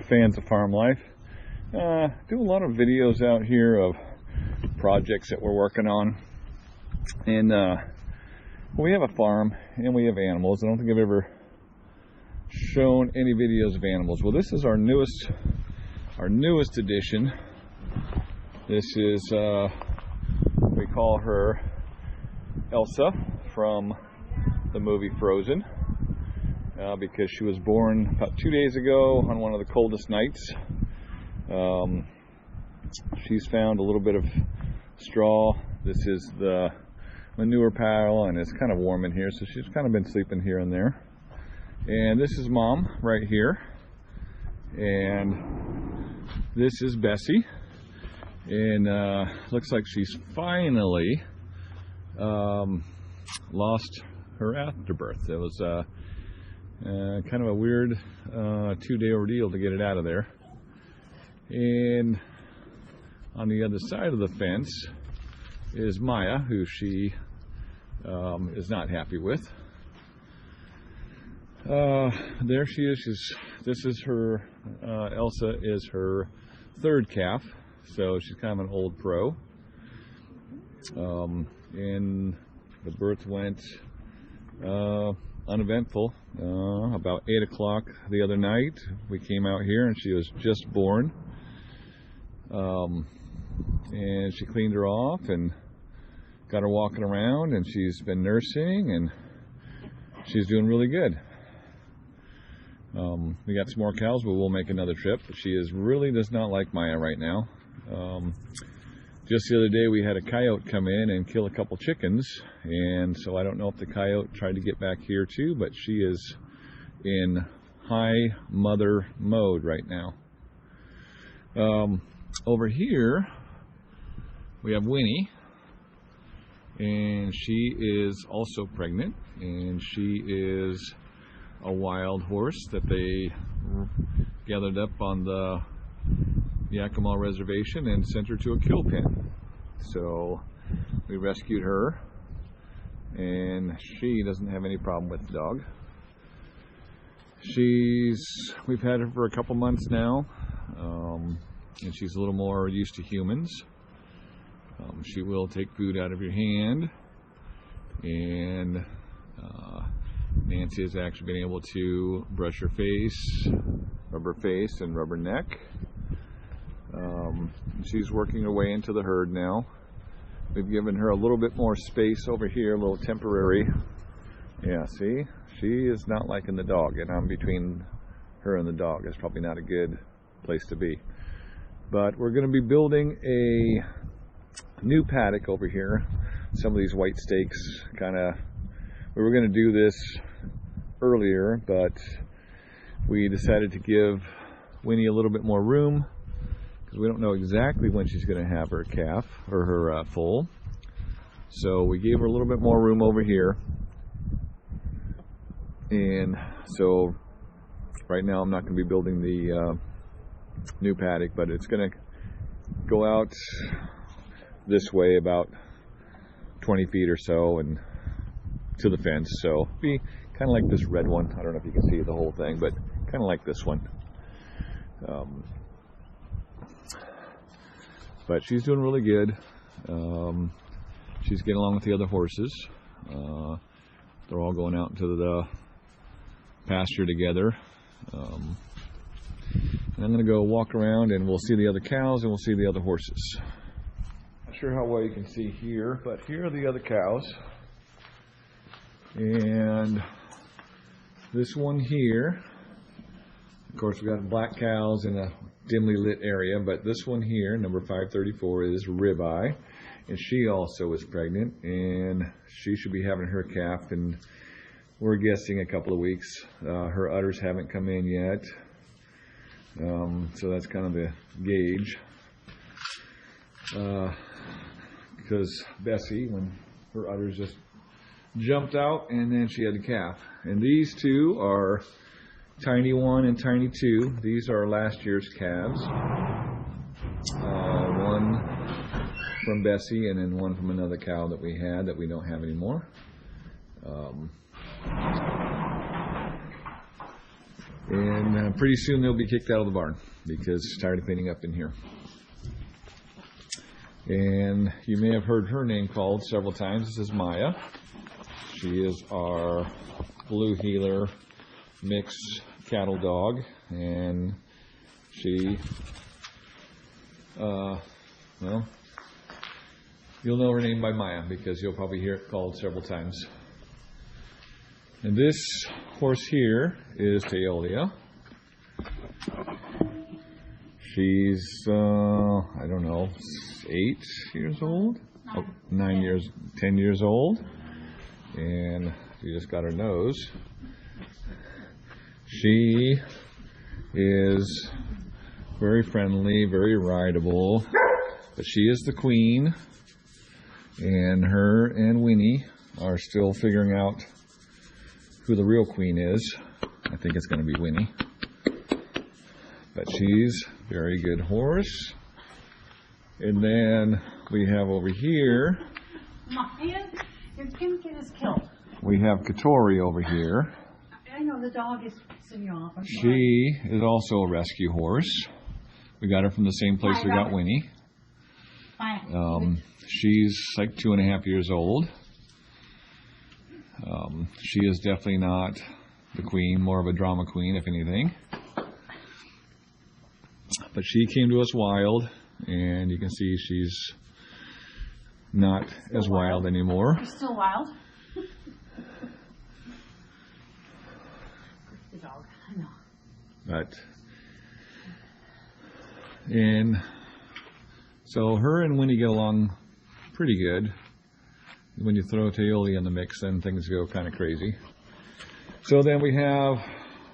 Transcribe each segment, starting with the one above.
fans of farm life. Do a lot of videos out here of projects that we're working on. And we have a farm and we have animals. I don't think I've ever shown any videos of animals. Well, this is our newest addition. This is we call her Elsa from the movie Frozen, because she was born about 2 days ago on one of the coldest nights. She's found a little bit of straw. This is the manure pile, and it's kind of warm in here, so she's kind of been sleeping here and there. And this is Mom right here, and this is Bessie, and looks like she's finally lost her afterbirth. It was kind of a weird 2-day ordeal to get it out of there. And on the other side of the fence is Maya, who she is not happy with. There she is. This is her, Elsa is her third calf, so she's kind of an old pro. And the birth went uneventful. About 8 o'clock the other night, we came out here and she was just born. And she cleaned her off and got her walking around, and she's been nursing, and she's doing really good. We got some more cows, but we'll make another trip. She really does not like Maya right now. Just the other day we had a coyote come in and kill a couple chickens, and so I don't know if the coyote tried to get back here too, but she is in high mother mode right now. Over here we have Winnie, and she is also pregnant, and she is a wild horse that they gathered up on the Yakima Reservation and sent her to a kill pen. So we rescued her, and she doesn't have any problem with the dog. We've had her for a couple months now, and she's a little more used to humans. She will take food out of your hand, and Nancy has actually been able to brush her face, rub her face, and rub her neck. She's working her way into the herd now. We've given her a little bit more space over here, a little temporary. Yeah, see? She is not liking the dog, and I'm between her and the dog. It's probably not a good place to be. But we're going to be building a new paddock over here. Some of these white stakes we were going to do this earlier, but we decided to give Winnie a little bit more room because we don't know exactly when she's going to have her calf or her foal. So we gave her a little bit more room over here. And so right now I'm not going to be building the new paddock, but it's going to go out this way about 20 feet or so and to the fence. So be kind of like this red one. I don't know if you can see the whole thing, but kind of like this one. But she's doing really good. She's getting along with the other horses. They're all going out into the pasture together. And I'm going to go walk around and we'll see the other cows and we'll see the other horses. Not sure how well you can see here, but here are the other cows. And this one here, of course we've got black cows in a dimly lit area, but this one here, number 534, is Ribeye, and she also is pregnant, and she should be having her calf, and we're guessing a couple of weeks. Her udders haven't come in yet, so that's kind of the gauge. Because Bessie, when her udders just jumped out, and then she had a calf. And these two are Tiny 1 and Tiny 2. These are last year's calves. One from Bessie and then one from another cow that we had that we don't have anymore. And pretty soon they'll be kicked out of the barn because tired of cleaning up in here. And you may have heard her name called several times. This is Maya. She is our blue heeler mixed cattle dog, and she, well, you'll know her name by Maya because you'll probably hear it called several times. And this horse here is Teolia. She's, I don't know, 8 years old? 10 years old. And she just got her nose. She is very friendly, very rideable, but she is the queen, and her and Winnie are still figuring out who the real queen is. I think it's going to be Winnie. But she's a very good horse. And then we have over here, your kid is killed. We have Katori over here. I know the dog is pissing you off. She is also a rescue horse. We got her from the same place we got Winnie. She's like 2.5 years old. She is definitely not the queen, more of a drama queen, if anything. But she came to us wild, and you can see she's not as wild anymore. She's still wild. The dog, I know. And so her and Winnie get along pretty good. When you throw Teolia in the mix, then things go kind of crazy. So then we have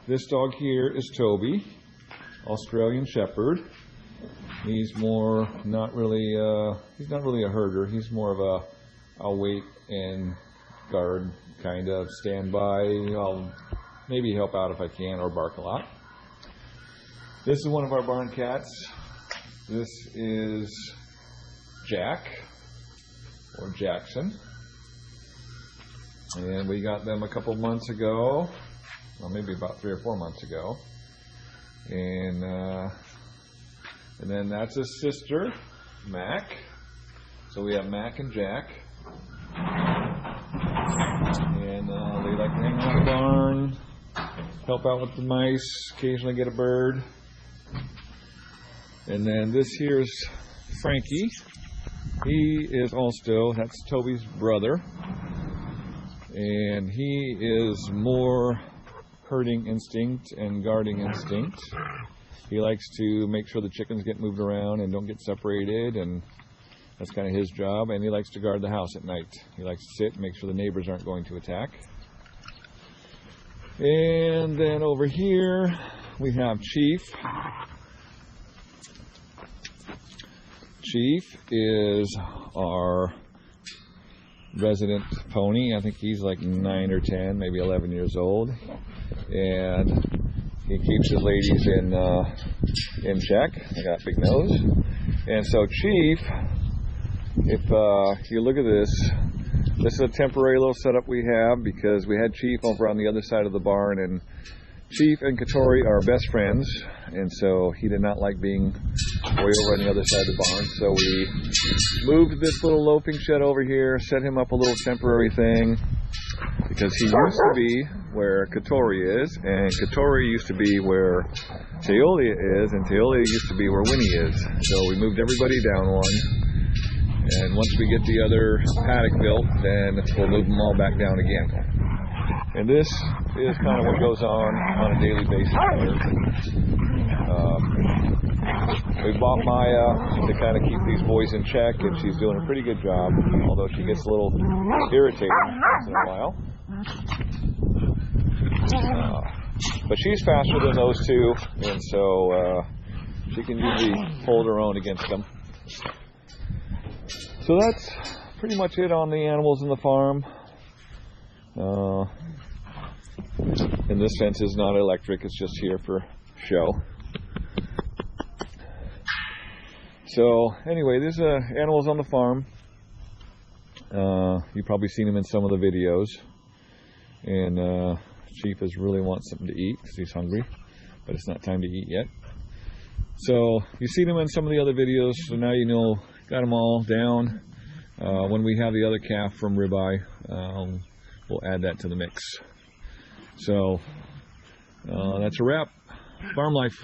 this dog here is Toby, Australian Shepherd. He's more not really a herder. He's more of I'll wait and guard, kind of stand by. I'll maybe help out if I can, or bark a lot. This is one of our barn cats. This is Jack, or Jackson. And we got them a couple months ago, well, maybe about 3 or 4 months ago. And then that's his sister, Mac. So we have Mac and Jack. And they like to hang around the barn, help out with the mice, occasionally get a bird. And then this here's Frankie. He is also, that's Toby's brother. And he is more herding instinct and guarding instinct. He likes to make sure the chickens get moved around and don't get separated, and that's kind of his job. And he likes to guard the house at night. He likes to sit and make sure the neighbors aren't going to attack. And then over here we have Chief. Chief is our resident pony. I think he's like 9 or 10, maybe 11 years old, and he keeps his ladies in check. They got a big nose. And so Chief, if you look at this is a temporary little setup we have because we had Chief over on the other side of the barn, and Chief and Katori are best friends, and so he did not like being way over on the other side of the barn. So we moved this little loping shed over here, set him up a little temporary thing, because he used to be where Katori is, and Katori used to be where Teolia is, and Teolia used to be where Winnie is. So we moved everybody down one, and once we get the other paddock built, then we'll move them all back down again. And this is kind of what goes on a daily basis here. We bought Maya to kind of keep these boys in check, and she's doing a pretty good job, although she gets a little irritating once in a while. But she's faster than those two, and so she can usually hold her own against them. So that's pretty much it on the animals in the farm. And this fence is not electric, it's just here for show. So anyway, there's animals on the farm. You've probably seen them in some of the videos. And Chief is really wants something to eat because he's hungry. but it's not time to eat yet. So you've seen them in some of the other videos, so now you know, got them all down. When we have the other calf from ribeye, we'll add that to the mix. So that's a wrap. Farm life.